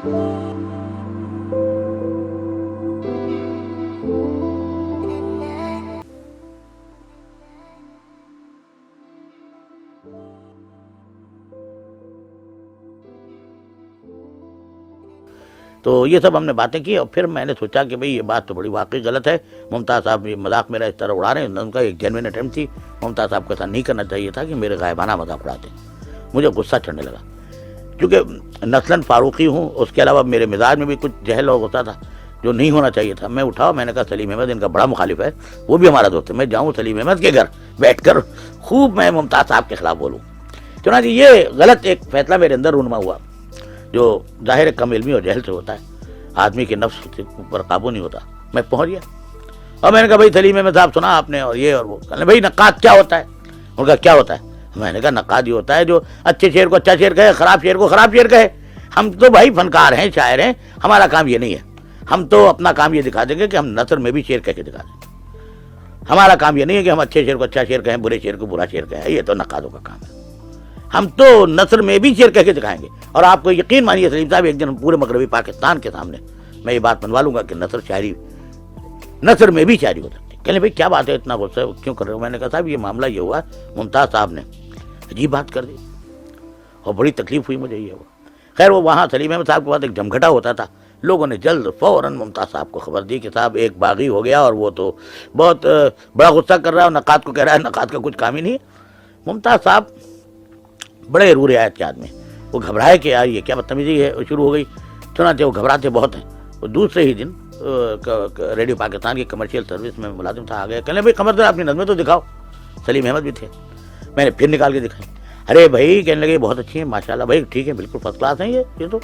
تو یہ سب ہم نے باتیں کی، اور پھر میں نے سوچا کہ بھئی یہ بات تو بڑی واقعی غلط ہے، ممتاز صاحب یہ مذاق میرا اس طرح اڑا رہے ہیں، ان کا ایک جینوین اٹیمپٹ تھی، ممتاز صاحب کو ایسا نہیں کرنا چاہیے تھا کہ میرے غائبانہ مذاق اڑاتے ہیں۔ مجھے غصہ چڑھنے لگا، کیونکہ نسلاً فاروقی ہوں، اس کے علاوہ میرے مزاج میں بھی کچھ جہل اور غصہ تھا جو نہیں ہونا چاہیے تھا۔ میں اٹھا، میں نے کہا سلیم احمد ان کا بڑا مخالف ہے، وہ بھی ہمارا دوست ہے، میں جاؤں سلیم احمد کے گھر بیٹھ کر خوب میں ممتاز صاحب کے خلاف بولوں۔ چنانچہ یہ غلط ایک فیصلہ میرے اندر رونما ہوا، جو ظاہر کم علمی اور جہل سے ہوتا ہے، آدمی کے نفس پر قابو نہیں ہوتا۔ میں پہنچ گیا اور میں نے کہا بھائی سلیم احمد صاحب سنا آپ نے، اور یہ اور وہ، کہنے بھائی نقاد کیا ہوتا ہے؟ ان کا کیا ہوتا ہے؟ میں نے کہا نقاد یہ ہوتا ہے جو اچھے شعر کو اچھا شعر کہے، خراب شعر کو خراب شعر کہے۔ ہم تو بھائی فنکار ہیں، شاعر ہیں، ہمارا کام یہ نہیں ہے۔ ہم تو اپنا کام یہ دکھا دیں گے کہ ہم نثر میں بھی شعر کہہ کے دکھا دیں۔ ہمارا کام یہ نہیں ہے کہ ہم اچھے شعر کو اچھا شعر کہیں، برے شعر کو برا شعر کہیں، یہ تو نقادوں کا کام ہے۔ ہم تو نثر میں بھی شعر کہہ کے دکھائیں گے۔ اور آپ کو یقین مانیے سلیم صاحب، ایک دن پورے مغربی پاکستان کے سامنے میں یہ بات منوا لوں گا کہ نثر میں بھی شاعری ہو سکتی ہے۔ کہنے بھائی کیا بات ہے، اتنا غصہ کیوں کر رہے ہو؟ میں نے کہا صاحب یہ معاملہ یہ ہوا، ممتاز صاحب نے عجیب بات کر دی اور بڑی تکلیف ہوئی مجھے۔ یہ ہوا خیر، وہ وہاں سلیم احمد صاحب کے پاس ایک جمگھٹا ہوتا تھا، لوگوں نے جلد فوراً ممتاز صاحب کو خبر دی کہ صاحب ایک باغی ہو گیا اور وہ تو بہت بڑا غصہ کر رہا ہے اور نقاد کو کہہ رہا ہے نقاد کا کچھ کام ہی نہیں ہے۔ ممتاز صاحب بڑے روح رعایت کے آدمی، وہ گھبرائے کہ یار یہ کیا بدتمیزی ہے شروع ہو گئی۔ چنانچہ وہ گھبراتے بہت ہیں۔ وہ دوسرے ہی دن ریڈیو پاکستان کی کمرشل سروس میں ملازم تھا، آ گیا، کہنے بھائی قمر اپنی نظمیں تو دکھاؤ۔ سلیم احمد بھی تھے، میں نے پھر نکال کے دکھائی۔ ارے بھائی کہنے لگے بہت اچھی ہیں ماشاءاللہ، بھائی ٹھیک ہے بالکل فرسٹ کلاس ہیں یہ تو۔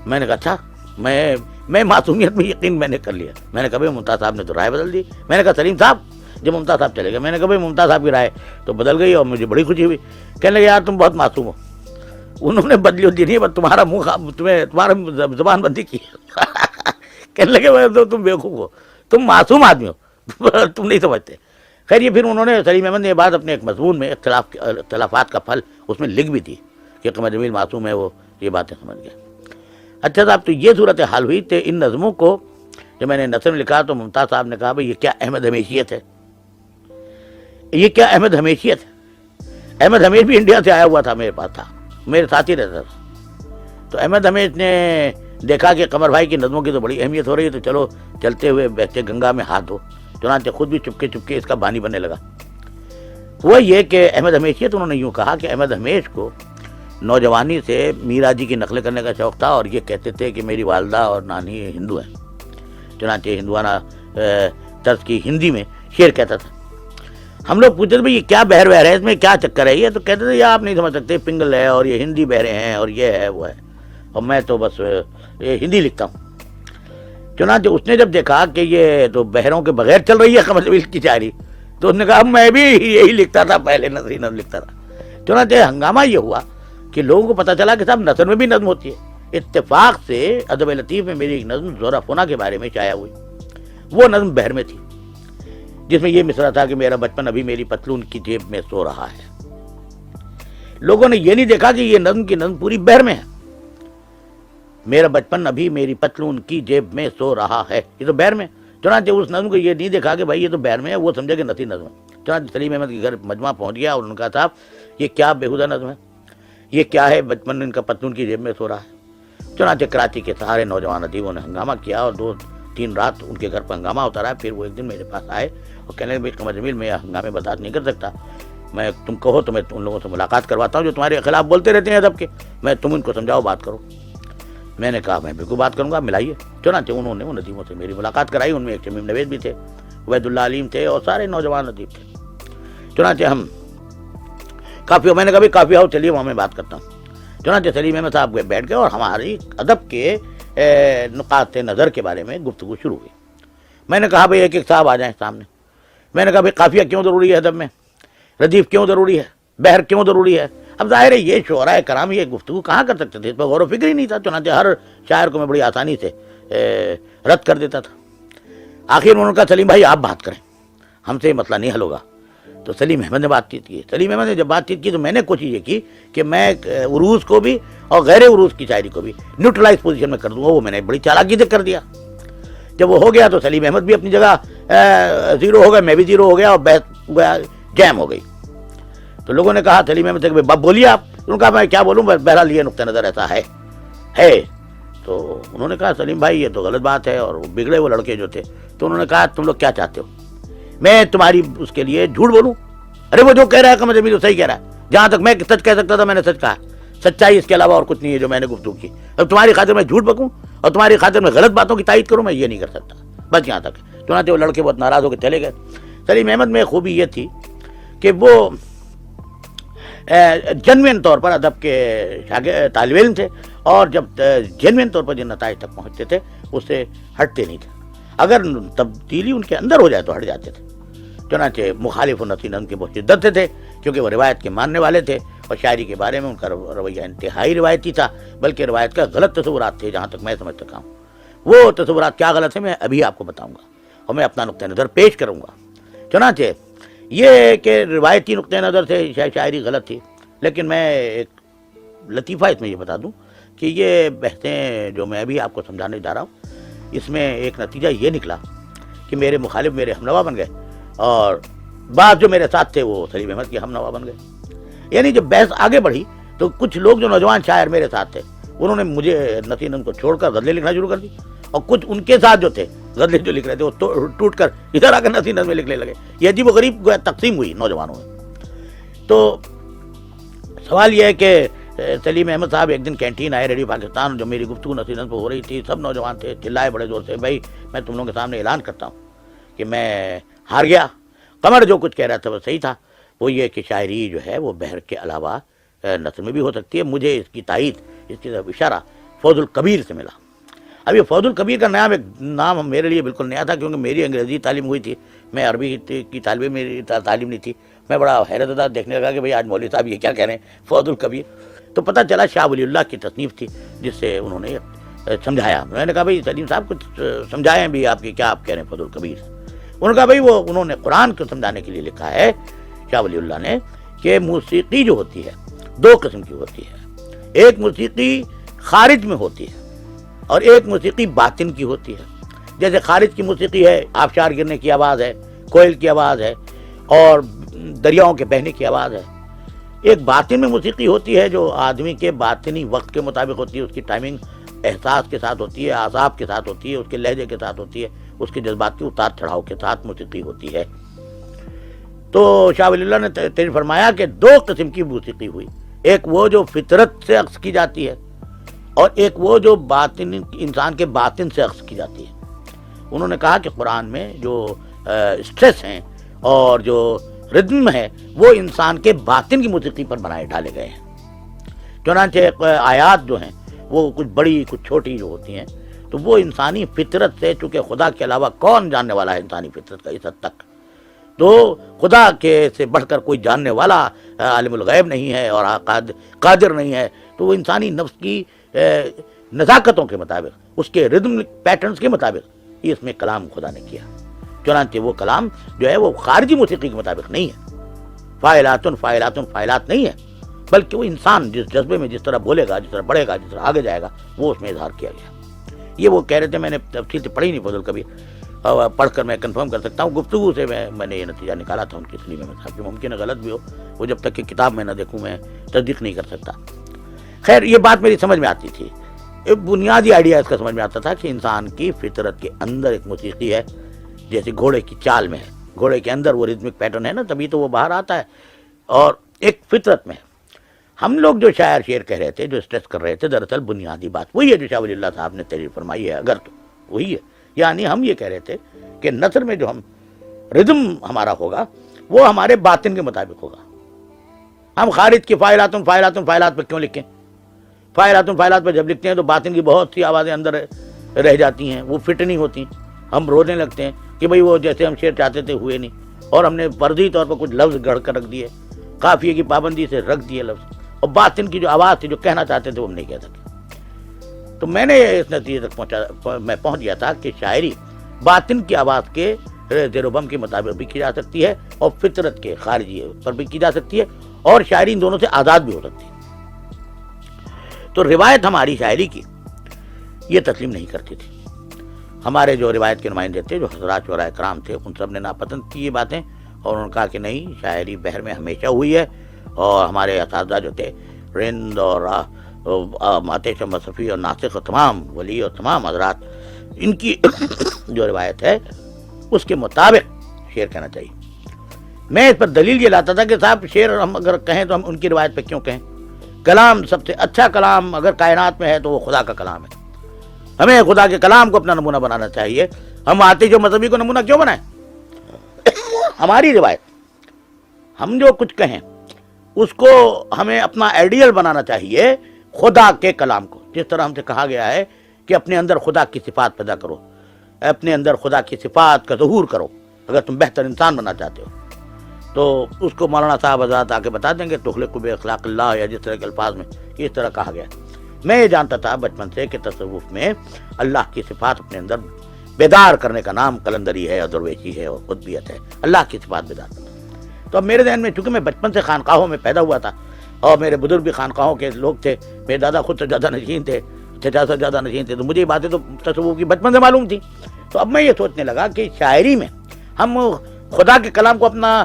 میں نے کہا اچھا، میں معصومیت میں یقین میں نے کر لیا۔ میں نے کہا بھائی ممتاز صاحب نے تو رائے بدل دی۔ میں نے کہا سلیم صاحب، جب ممتاز صاحب چلے گئے، میں نے کہا بھائی ممتاز صاحب کی رائے تو بدل گئی اور مجھے بڑی خوشی ہوئی۔ کہنے لگے یار تم بہت معصوم ہو۔ انہوں نے بدلی ہوتی نہیں، بس تمہارا منہ تمہارا زبان بندی کی۔ کہنے لگے تم بیوقوف ہو، تم معصوم آدمی ہو، تم نہیں سمجھتے۔ خیر یہ پھر انہوں نے، سلیم احمد نے یہ بات اپنے ایک مضمون میں اختلافات کا پھل اس میں لکھ بھی تھی کہ قمر جمیل معصوم ہے، وہ یہ باتیں سمجھ گیا۔ اچھا صاحب، تو یہ صورت حال ہوئی تھے۔ ان نظموں کو جب میں نے نثر میں لکھا تو ممتاز صاحب نے کہا بھائی یہ کیا احمد ہمیشیت ہے، یہ کیا احمد ہمیشیت ہے۔ احمد ہمیش بھی انڈیا سے آیا ہوا تھا، میرے پاس تھا، میرے ساتھ ہی رہتا تھا۔ تو احمد ہمیش نے دیکھا کہ قمر بھائی کی نظموں کی تو بڑی اہمیت ہو رہی ہے، تو چلو چلتے ہوئے بہتے گنگا میں ہاتھ دھو۔ چنانچہ خود بھی چپکے چپکے اس کا بانی بننے لگا۔ وہ یہ کہ احمد ہمیشیت، انہوں نے یوں کہا کہ احمد ہمیش کو نوجوانی سے میرا جی کی نقلیں کرنے کا شوق تھا، اور یہ کہتے تھے کہ میری والدہ اور نانی ہندو ہیں۔ چنانچہ ہندوانہ طرز کی ہندی میں شعر کہتا تھا۔ ہم لوگ پوچھتے تھے بھائی یہ کیا بہر ہے، اس میں کیا چکر ہے یہ؟ تو کہتے تھے یہ آپ نہیں سمجھ سکتے، پنگل ہے اور یہ ہندی بہرے ہیں اور یہ ہے وہ ہے، اور میں تو بس یہ ہندی لکھتا ہوں۔ چنانچہ اس نے جب دیکھا کہ یہ تو بہروں کے بغیر چل رہی ہے قمر جمیل کی شاعری، تو اس نے کہا میں بھی یہی لکھتا تھا، پہلے نثری نظم لکھتا تھا۔ چنانچہ ہنگامہ یہ ہوا کہ لوگوں کو پتہ چلا کہ صاحب نثر میں بھی نظم ہوتی ہے۔ اتفاق سے ادب لطیف میں میری ایک نظم زورا فونا کے بارے میں شائع ہوئی، وہ نظم بہر میں تھی، جس میں یہ مصرع تھا کہ میرا بچپن ابھی میری پتلون کی جیب میں سو رہا ہے۔ لوگوں نے یہ نہیں دیکھا کہ یہ نظم کی نظم پوری بہر میں ہے، میرا بچپن ابھی میری پتلون کی جیب میں سو رہا ہے، یہ تو بہر میں۔ چنانچہ اس نظم کو یہ نہیں دیکھا کہ بھائی یہ تو بہر میں ہے، وہ سمجھا کہ نثری نظم ہے۔ چنانچہ سلیم احمد کے گھر مجمع پہنچ گیا اور ان کا صاحب یہ کیا بےہودہ نظم ہے، یہ کیا ہے بچپن ان کا پتلون کی جیب میں سو رہا ہے۔ چنانچہ کراچی کے سارے نوجوان ادیبوں نے ہنگامہ کیا اور 2-3 رات ان کے گھر پر ہنگامہ ہوتا رہا۔ پھر وہ ایک دن میرے پاس آئے اور کہنے لگے قمر جمیل میں ہنگامے برداشت نہیں کر سکتا، میں تم کہو تو میں ان لوگوں سے ملاقات کرواتا ہوں جو تمہارے خلاف بولتے رہتے ہیں ادب کے، تم ان کو سمجھاؤ بات کرو۔ میں نے کہا میں بالکل بات کروں گا، ملائیے۔ چنانچہ انہوں نے ان ندیموں سے میری ملاقات کرائی، ان میں ایک شمیم نوید بھی تھے، عبید اللہ علیم تھے اور سارے نوجوان ادیب تھے۔ چنانچہ ہم کافی، میں نے کہا کافی آؤ چلیے وہاں میں بات کرتا ہوں۔ چنانچہ سلیم احمد صاحب بیٹھ گئے اور ہماری ادب کے نقاط نظر کے بارے میں گفتگو شروع ہوئی۔ میں نے کہا بھائی ایک ایک صاحب آ جائیں سامنے۔ میں نے کہا بھائی قافیہ کیوں ضروری ہے ادب میں، ردیف کیوں ضروری ہے، بحر کیوں ضروری ہے؟ اب ظاہر ہے یہ شعراء کرام یہ گفتگو کہاں کر سکتے تھے، اس پر غور و فکر ہی نہیں تھا۔ چنانچہ ہر شاعر کو میں بڑی آسانی سے رد کر دیتا تھا۔ آخر انہوں نے کہا سلیم بھائی آپ بات کریں، ہم سے یہ مسئلہ نہیں حل ہوگا۔ تو سلیم احمد نے بات چیت کی. سلیم احمد نے جب بات چیت کی تو میں نے کوشش یہ کی کہ میں عروض کو بھی اور غیر عروض کی شاعری کو بھی نیوٹرلائز پوزیشن میں کر دوں گا. وہ میں نے بڑی چالاکی سے کر دیا. جب وہ ہو گیا تو سلیم احمد بھی اپنی جگہ زیرو ہو گئے, میں بھی زیرو ہو گیا, اور بحث جیم ہو گئی. تو لوگوں نے کہا سلیم احمد سے کہ باب بولیے آپ. انہوں نے کہا میں کیا بولوں, بہرحال یہ نقطہ نظر ایسا ہے. تو انہوں نے کہا سلیم بھائی یہ تو غلط بات ہے, اور بگڑے وہ لڑکے جو تھے. تو انہوں نے کہا تم لوگ کیا چاہتے ہو, میں تمہاری اس کے لیے جھوٹ بولوں؟ ارے وہ جو کہہ رہا ہے قمر جمیل صحیح کہہ رہا ہے. جہاں تک میں سچ کہہ سکتا تھا میں نے سچ کہا. سچائی اس کے علاوہ اور کچھ نہیں ہے جو میں نے گفتگو کی. اب تمہاری خاطر میں جھوٹ بکوں اور تمہاری خاطر میں غلط باتوں کی تائید کروں, میں یہ نہیں کر سکتا. بس یہاں تک. چنانچہ وہ لڑکے بہت ناراض ہو کے چلے گئے. سلیم احمد میں خوبی یہ تھی کہ وہ جنوین طور پر ادب کے طالب علم تھے, اور جب جنوین طور پر جن نتائج تک پہنچتے تھے اس سے ہٹتے نہیں تھے. اگر تبدیلی ان کے اندر ہو جائے تو ہٹ جاتے تھے. چنانچہ مخالف نصیر نظم کے بہت شدت سے تھے, کیونکہ وہ روایت کے ماننے والے تھے, اور شاعری کے بارے میں ان کا رویہ انتہائی روایتی تھا, بلکہ روایت کا غلط تصورات تھے. جہاں تک میں سمجھ سکا ہوں وہ تصورات کیا غلط ہیں میں ابھی آپ کو بتاؤں گا, اور میں اپنا نقطۂ نظر پیش کروں گا. چنانچہ یہ کہ روایتی نقطۂ نظر سے شاعری غلط تھی, لیکن میں ایک لطیفہ اس میں یہ بتا دوں کہ یہ بحثیں جو میں ابھی آپ کو سمجھانے جا رہا ہوں, اس میں ایک نتیجہ یہ نکلا کہ میرے مخالف میرے ہمنوا بن گئے, اور بعض جو میرے ساتھ تھے وہ سلیم احمد کے ہمنوا بن گئے. یعنی جب بحث آگے بڑھی تو کچھ لوگ جو نوجوان شاعر میرے ساتھ تھے انہوں نے مجھے نصیر نظم کو چھوڑ کر غزلیں لکھنا شروع کر دی, اور کچھ ان کے ساتھ جو تھے غزلیں جو لکھ رہے تھے وہ ٹوٹ کر ادھر آ کر نصیر نظم میں لکھنے لگے. یہ عجیب و غریب تقسیم ہوئی نوجوانوں میں. تو سوال یہ ہے کہ سلیم احمد صاحب ایک دن کینٹین آئے ریڈیو پاکستان, جو میری گفتگو نصیر نظم پہ ہو رہی تھی. سب نوجوان تھے, چلائے بڑے زور سے, بھائی میں تم لوگوں کے سامنے اعلان کرتا ہوں کہ میں ہار گیا. قمر جو کچھ کہہ رہا تھا وہ صحیح تھا. وہ یہ کہ شاعری جو ہے وہ بحر کے علاوہ نثر میں بھی ہو سکتی ہے. مجھے اس کی تائید, اس کی طرف اشارہ فوز الکبیر سے ملا. اب یہ فوز الکبیر کا نام ایک نام میرے لیے بالکل نیا تھا, کیونکہ میری انگریزی تعلیم ہوئی تھی, میں عربی کی طالب میری تعلیم نہیں تھی. میں بڑا حیرت زدہ دیکھنے لگا کہ بھئی آج مولوی صاحب یہ کیا کہہ رہے ہیں فوز الکبیر. تو پتہ چلا شاہ ولی اللہ کی تصنیف تھی جس سے انہوں نے سمجھایا. میں نے کہا بھئی سلیم صاحب کچھ سمجھائیں بھی آپ کی, کیا آپ کہہ رہے ہیں فوز الکبیر. انہوں نے کہا بھئی وہ انہوں نے قرآن کو سمجھانے کے لیے لکھا ہے شاہ ولی اللہ نے کہ موسیقی جو ہوتی ہے دو قسم کی ہوتی ہے. ایک موسیقی خارج میں ہوتی ہے اور ایک موسیقی باطن کی ہوتی ہے. جیسے خارج کی موسیقی ہے, آبشار گرنے کی آواز ہے, کوئل کی آواز ہے, اور دریاؤں کے بہنے کی آواز ہے. ایک باطن میں موسیقی ہوتی ہے جو آدمی کے باطنی وقت کے مطابق ہوتی ہے, اس کی ٹائمنگ احساس کے ساتھ ہوتی ہے, اعصاب کے ساتھ ہوتی ہے, اس کے لہجے کے ساتھ ہوتی ہے, اس کے جذبات کے اتار چڑھاؤ کے ساتھ موسیقی ہوتی ہے. تو شاہ ولی اللہ نے تحریر فرمایا کہ دو قسم کی موسیقی ہوئی, ایک وہ جو فطرت سے اخذ کی جاتی ہے, اور ایک وہ جو باطن انسان کے باطن سے اخذ کی جاتی ہے. انہوں نے کہا کہ قرآن میں جو اسٹریس ہیں اور جو ردم ہے وہ انسان کے باطن کی موسیقی پر بنائے ڈالے گئے ہیں. چنانچہ آیات جو ہیں وہ کچھ بڑی کچھ چھوٹی جو ہوتی ہیں تو وہ انسانی فطرت سے, چونکہ خدا کے علاوہ کون جاننے والا ہے انسانی فطرت کا اس حد تک, تو خدا کے سے بڑھ کر کوئی جاننے والا عالم الغیب نہیں ہے اور قادر نہیں ہے. تو وہ انسانی نفس کی نزاکتوں کے مطابق, اس کے ردم پیٹرنز کے مطابق اس میں کلام خدا نے کیا. چنانچہ وہ کلام جو ہے وہ خارجی موسیقی کے مطابق نہیں ہے, فاعلاتن فاعلاتن فاعلات نہیں ہے, بلکہ وہ انسان جس جذبے میں جس طرح بولے گا, جس طرح بڑھے گا, جس طرح آگے جائے گا, وہ اس میں اظہار کیا گیا. یہ وہ کہہ رہے تھے, میں نے تفصیل سے پڑھی نہیں فضل کبھی, پڑھ کر میں کنفرم کر سکتا ہوں. گفتگو سے میں نے یہ نتیجہ نکالا تھا ان کی سلیم احمد صاحب, ممکن ہے غلط بھی ہو, وہ جب تک کہ کتاب میں نہ دیکھوں میں تصدیق نہیں کر سکتا. خیر یہ بات میری سمجھ میں آتی تھی, ایک بنیادی آئیڈیا اس کا سمجھ میں آتا تھا کہ انسان کی فطرت کے اندر ایک موسیقی ہے, جیسے گھوڑے کی چال میں ہے, گھوڑے کے اندر وہ ریتمک پیٹرن ہے نا, تبھی تو وہ باہر آتا ہے, اور ایک فطرت میں. ہم لوگ جو شاعر شعر کہہ رہے تھے, جو اسٹریس کر رہے تھے, دراصل بنیادی بات وہی ہے جو شاہ ولی اللہ صاحب نے تحریر فرمائی ہے, اگر تو وہی ہے. یعنی ہم یہ کہہ رہے تھے کہ نثر میں جو ہم ردم ہمارا ہوگا وہ ہمارے باطن کے مطابق ہوگا. ہم خارج کی فاعلاتن فاعلاتن فاعلات پہ کیوں لکھیں؟ فاعلاتن فاعلات پہ جب لکھتے ہیں تو باطن کی بہت سی آوازیں اندر رہ جاتی ہیں, وہ فٹ نہیں ہوتی, ہم رونے لگتے ہیں کہ بھئی وہ جیسے ہم شعر چاہتے تھے ہوئے نہیں, اور ہم نے فرضی طور پر کچھ لفظ گڑھ کر رکھ دیے, قافیے کی پابندی سے رکھ دیے لفظ, اور باطن کی جو آواز تھی جو کہنا چاہتے تھے وہ ہم نہیں کہہ سکے. تو میں نے اس نتیجے تک میں پہنچ گیا تھا کہ شاعری باطن کی آواز کے زیر و بم کے مطابق بھی کی جا سکتی ہے اور فطرت کے خارجی پر بھی کی جا سکتی ہے، اور شاعری ان دونوں سے آزاد بھی ہو سکتی ہے۔ تو روایت ہماری شاعری کی یہ تسلیم نہیں کرتی تھی۔ ہمارے جو روایت کے نمائندے تھے، جو حضرات شعراء کرام تھے، ان سب نے ناپسند کی یہ باتیں، اور انہوں نے کہا کہ نہیں، شاعری بحر میں ہمیشہ ہوئی ہے، اور ہمارے اساتذہ جو تھے رند اور آتش مصفی اور ناسخ اور تمام ولی اور تمام حضرات، ان کی جو روایت ہے اس کے مطابق شعر کہنا چاہیے۔ میں اس پر دلیل یہ لاتا تھا کہ صاحب شعر ہم اگر کہیں تو ہم ان کی روایت پہ کیوں کہیں؟ کلام سب سے اچھا کلام اگر کائنات میں ہے تو وہ خدا کا کلام ہے، ہمیں خدا کے کلام کو اپنا نمونہ بنانا چاہیے۔ ہم آتش و مذہبی کو نمونہ کیوں بنائیں؟ ہماری روایت، ہم جو کچھ کہیں اس کو ہمیں اپنا آئیڈیل بنانا چاہیے خدا کے کلام کو۔ جس طرح ہم سے کہا گیا ہے کہ اپنے اندر خدا کی صفات پیدا کرو، اپنے اندر خدا کی صفات کا ظہور کرو اگر تم بہتر انسان بننا چاہتے ہو، تو اس کو مولانا صاحب حضرات آ کے بتا دیں گے تخلق باخلاق اللہ، یا جس طرح کے الفاظ میں اس طرح کہا گیا۔ میں یہ جانتا تھا بچپن سے کہ تصوف میں اللہ کی صفات اپنے اندر بیدار کرنے کا نام قلندری ہے اور درویشی ہے اور قطبیت ہے، اللہ کی صفات بیدار کرنا۔ تو اب میرے ذہن میں، چونکہ میں بچپن سے خانقاہوں میں پیدا ہوا تھا اور میرے بزرگ بھی خانقاہوں کے لوگ تھے، میرے دادا خود سجادہ نشین تھے، سجادہ نشین تھے، تو مجھے یہ باتیں تو تصوف کی بچپن سے معلوم تھی۔ تو اب میں یہ سوچنے لگا کہ شاعری میں ہم خدا کے کلام کو اپنا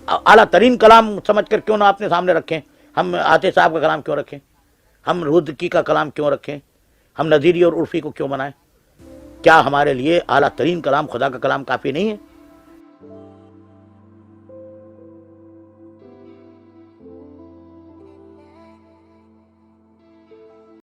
اعلیٰ ترین کلام سمجھ کر کیوں نہ اپنے سامنے رکھیں؟ ہم عاطف صاحب کا کلام کیوں رکھیں؟ ہم رودکی کا کلام کیوں رکھیں؟ ہم نظیری اور عرفی کو کیوں بنائیں؟ کیا ہمارے لیے اعلیٰ ترین کلام خدا کا کلام کافی نہیں ہے؟